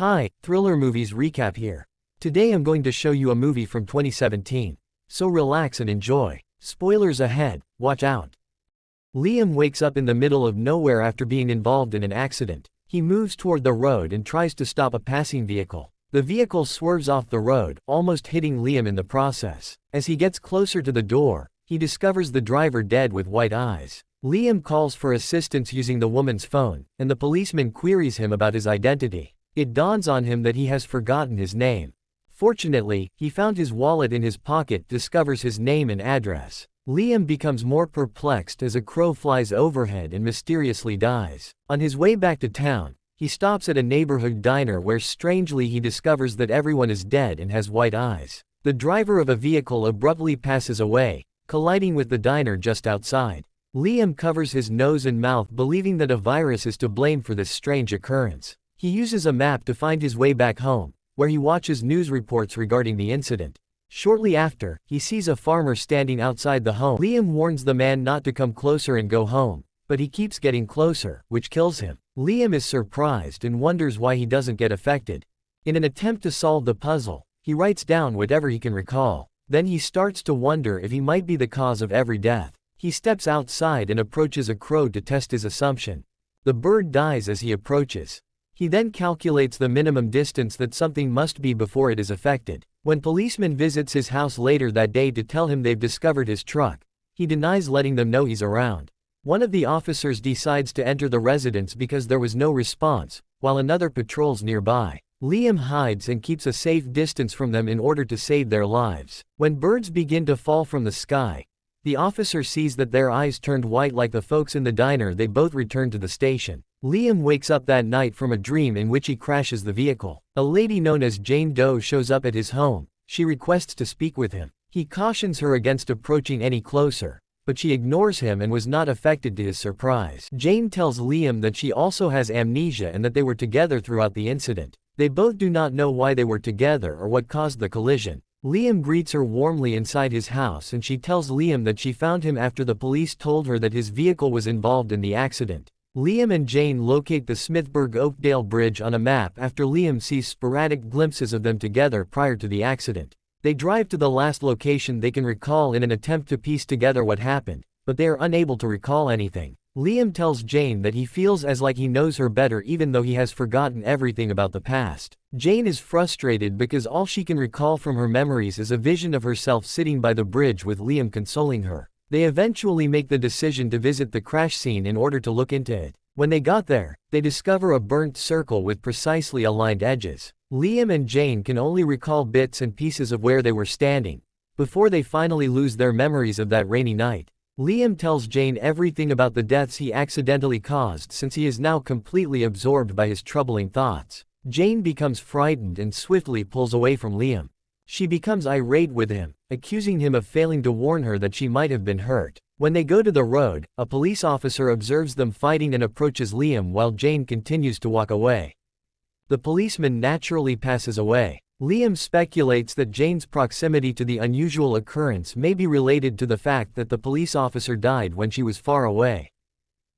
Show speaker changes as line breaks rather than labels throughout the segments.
Hi, Thriller Movies Recap here. Today I'm going to show you a movie from 2017. So relax and enjoy. Spoilers ahead, watch out. Liam wakes up in the middle of nowhere after being involved in an accident. He moves toward the road and tries to stop a passing vehicle. The vehicle swerves off the road, almost hitting Liam in the process. As he gets closer to the door, he discovers the driver dead with white eyes. Liam calls for assistance using the woman's phone, and the policeman queries him about his identity. It dawns on him that he has forgotten his name. Fortunately, he found his wallet in his pocket, discovers his name and address. Liam becomes more perplexed as a crow flies overhead and mysteriously dies. On his way back to town, he stops at a neighborhood diner where strangely he discovers that everyone is dead and has white eyes. The driver of a vehicle abruptly passes away, colliding with the diner just outside. Liam covers his nose and mouth, believing that a virus is to blame for this strange occurrence. He uses a map to find his way back home, where he watches news reports regarding the incident. Shortly after, he sees a farmer standing outside the home. Liam warns the man not to come closer and go home, but he keeps getting closer, which kills him. Liam is surprised and wonders why he doesn't get affected. In an attempt to solve the puzzle, he writes down whatever he can recall. Then he starts to wonder if he might be the cause of every death. He steps outside and approaches a crow to test his assumption. The bird dies as he approaches. He then calculates the minimum distance that something must be before it is affected. When policeman visits his house later that day to tell him they've discovered his truck, he denies letting them know he's around. One of the officers decides to enter the residence because there was no response, while another patrols nearby. Liam hides and keeps a safe distance from them in order to save their lives. When birds begin to fall from the sky, the officer sees that their eyes turned white like the folks in the diner. They both return to the station. Liam wakes up that night from a dream in which he crashes the vehicle. A lady known as Jane Doe shows up at his home. She requests to speak with him. He cautions her against approaching any closer, but she ignores him and was not affected to his surprise. Jane tells Liam that she also has amnesia and that they were together throughout the incident. They both do not know why they were together or what caused the collision. Liam greets her warmly inside his house and she tells Liam that she found him after the police told her that his vehicle was involved in the accident. Liam and Jane locate the Smithburg-Oakdale Bridge on a map after Liam sees sporadic glimpses of them together prior to the accident. They drive to the last location they can recall in an attempt to piece together what happened, but they are unable to recall anything. Liam tells Jane that he feels as like he knows her better even though he has forgotten everything about the past. Jane is frustrated because all she can recall from her memories is a vision of herself sitting by the bridge with Liam consoling her. They eventually make the decision to visit the crash scene in order to look into it. When they got there, they discover a burnt circle with precisely aligned edges. Liam and Jane can only recall bits and pieces of where they were standing, before they finally lose their memories of that rainy night. Liam tells Jane everything about the deaths he accidentally caused since he is now completely absorbed by his troubling thoughts. Jane becomes frightened and swiftly pulls away from Liam. She becomes irate with him, accusing him of failing to warn her that she might have been hurt. When they go to the road, a police officer observes them fighting and approaches Liam while Jane continues to walk away. The policeman naturally passes away. Liam speculates that Jane's proximity to the unusual occurrence may be related to the fact that the police officer died when she was far away.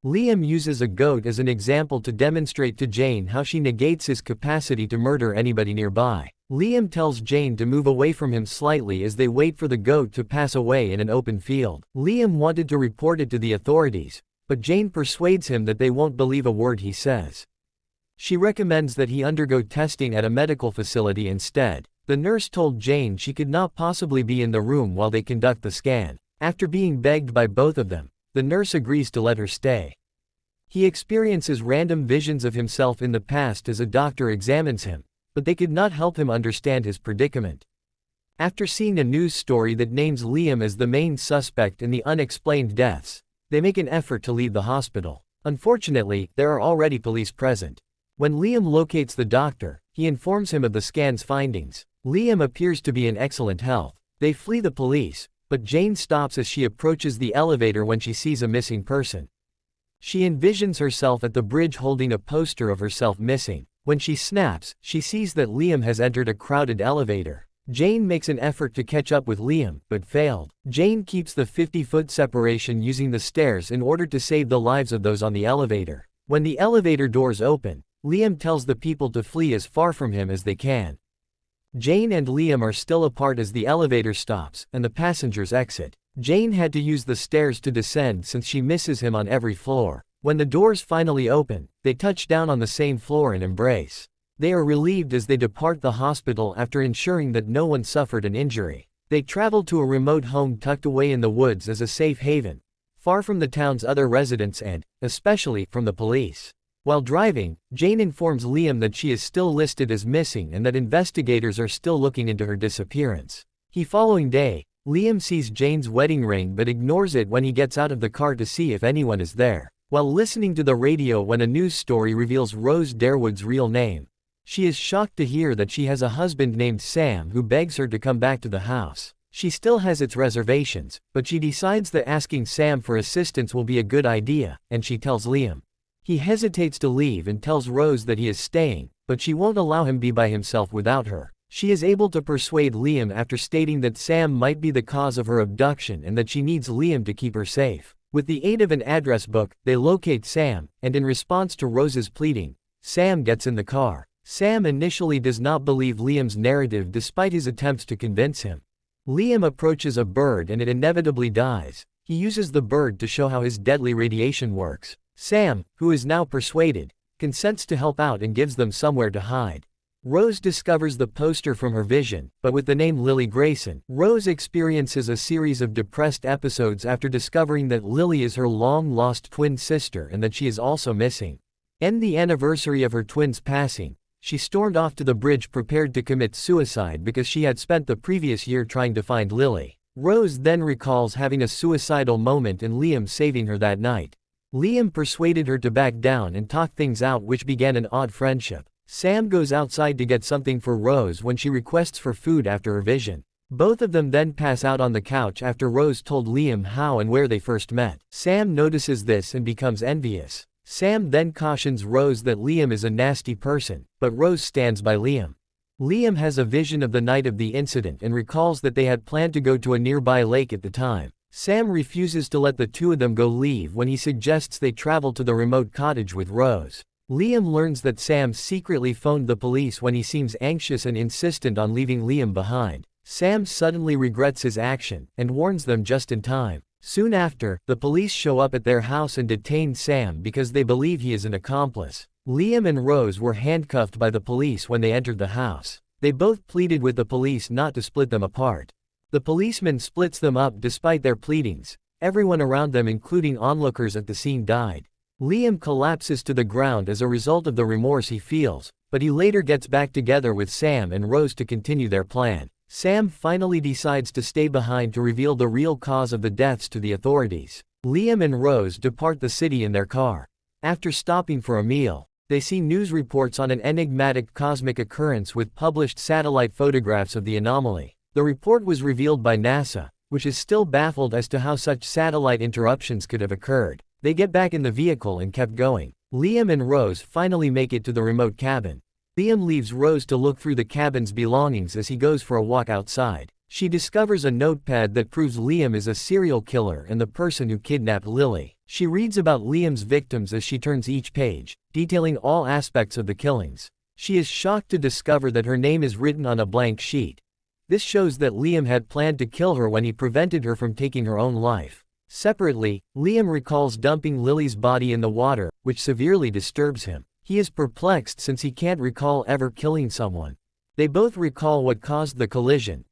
Liam uses a goat as an example to demonstrate to Jane how she negates his capacity to murder anybody nearby. Liam tells Jane to move away from him slightly as they wait for the goat to pass away in an open field. Liam wanted to report it to the authorities, but Jane persuades him that they won't believe a word he says. She recommends that he undergo testing at a medical facility instead. The nurse told Jane she could not possibly be in the room while they conduct the scan. After being begged by both of them, the nurse agrees to let her stay. He experiences random visions of himself in the past as a doctor examines him, but they could not help him understand his predicament. After seeing a news story that names Liam as the main suspect in the unexplained deaths, they make an effort to leave the hospital. Unfortunately, there are already police present. When Liam locates the doctor, he informs him of the scan's findings. Liam appears to be in excellent health. They flee the police, but Jane stops as she approaches the elevator when she sees a missing person. She envisions herself at the bridge holding a poster of herself missing. When she snaps, she sees that Liam has entered a crowded elevator. Jane makes an effort to catch up with Liam, but failed. Jane keeps the 50-foot separation using the stairs in order to save the lives of those on the elevator. When the elevator doors open, Liam tells the people to flee as far from him as they can. Jane and Liam are still apart as the elevator stops and the passengers exit. Jane had to use the stairs to descend since she misses him on every floor. When the doors finally open, they touch down on the same floor and embrace. They are relieved as they depart the hospital after ensuring that no one suffered an injury. They travel to a remote home tucked away in the woods as a safe haven, far from the town's other residents and, especially, from the police. While driving, Jane informs Liam that she is still listed as missing and that investigators are still looking into her disappearance. The following day, Liam sees Jane's wedding ring but ignores it when he gets out of the car to see if anyone is there. While listening to the radio when a news story reveals Rose Darwood's real name, she is shocked to hear that she has a husband named Sam who begs her to come back to the house. She still has its reservations, but she decides that asking Sam for assistance will be a good idea, and she tells Liam. He hesitates to leave and tells Rose that he is staying, but she won't allow him be by himself without her. She is able to persuade Liam after stating that Sam might be the cause of her abduction and that she needs Liam to keep her safe. With the aid of an address book, they locate Sam, and in response to Rose's pleading, Sam gets in the car. Sam initially does not believe Liam's narrative despite his attempts to convince him. Liam approaches a bird and it inevitably dies. He uses the bird to show how his deadly radiation works. Sam, who is now persuaded, consents to help out and gives them somewhere to hide. Rose discovers the poster from her vision, but with the name Lily Grayson, Rose experiences a series of depressed episodes after discovering that Lily is her long-lost twin sister and that she is also missing. On the anniversary of her twin's passing, she stormed off to the bridge prepared to commit suicide because she had spent the previous year trying to find Lily. Rose then recalls having a suicidal moment and Liam saving her that night. Liam persuaded her to back down and talk things out, which began an odd friendship. Sam goes outside to get something for Rose when she requests for food after her vision. Both of them then pass out on the couch after Rose told Liam how and where they first met. Sam notices this and becomes envious. Sam then cautions Rose that Liam is a nasty person, but Rose stands by Liam. Liam has a vision of the night of the incident and recalls that they had planned to go to a nearby lake at the time. Sam refuses to let the two of them go leave when he suggests they travel to the remote cottage with Rose. Liam learns that Sam secretly phoned the police when he seems anxious and insistent on leaving Liam behind. Sam suddenly regrets his action and warns them just in time. Soon after, the police show up at their house and detain Sam because they believe he is an accomplice. Liam and Rose were handcuffed by the police when they entered the house. They both pleaded with the police not to split them apart. The policeman splits them up despite their pleadings. Everyone around them, including onlookers at the scene, died. Liam collapses to the ground as a result of the remorse he feels, but he later gets back together with Sam and Rose to continue their plan. Sam finally decides to stay behind to reveal the real cause of the deaths to the authorities. Liam and Rose depart the city in their car. After stopping for a meal, they see news reports on an enigmatic cosmic occurrence with published satellite photographs of the anomaly. The report was revealed by NASA, which is still baffled as to how such satellite interruptions could have occurred. They get back in the vehicle and kept going. Liam and Rose finally make it to the remote cabin. Liam leaves Rose to look through the cabin's belongings as he goes for a walk outside. She discovers a notepad that proves Liam is a serial killer and the person who kidnapped Lily. She reads about Liam's victims as she turns each page, detailing all aspects of the killings. She is shocked to discover that her name is written on a blank sheet. This shows that Liam had planned to kill her when he prevented her from taking her own life. Separately, Liam recalls dumping Lily's body in the water, which severely disturbs him. He is perplexed since he can't recall ever killing someone. They both recall what caused the collision.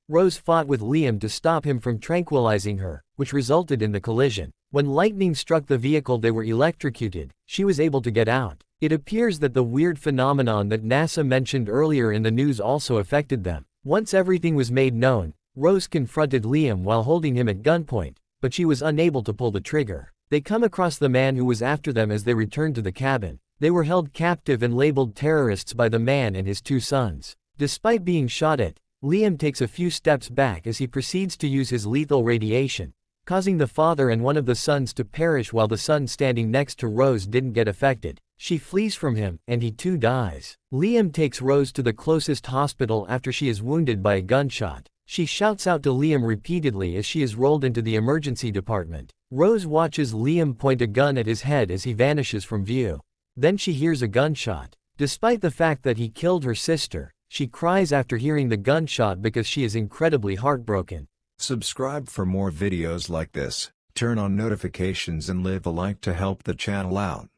Rose fought with Liam to stop him from tranquilizing her, which resulted in the collision. When lightning struck the vehicle, they were electrocuted. She was able to get out. It appears that the weird phenomenon that NASA mentioned earlier in the news also affected them. Once everything was made known, Rose confronted Liam while holding him at gunpoint, but she was unable to pull the trigger. They come across the man who was after them as they returned to the cabin. They were held captive and labeled terrorists by the man and his two sons. Despite being shot at, Liam takes a few steps back as he proceeds to use his lethal radiation, causing the father and one of the sons to perish while the son standing next to Rose didn't get affected. She flees from him, and he too dies. Liam takes Rose to the closest hospital after she is wounded by a gunshot. She shouts out to Liam repeatedly as she is rolled into the emergency department. Rose watches Liam point a gun at his head as he vanishes from view. Then she hears a gunshot. Despite the fact that he killed her sister, she cries after hearing the gunshot because she is incredibly heartbroken.
Subscribe for more videos like this, turn on notifications and leave a like to help the channel out.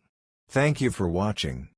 Thank you for watching.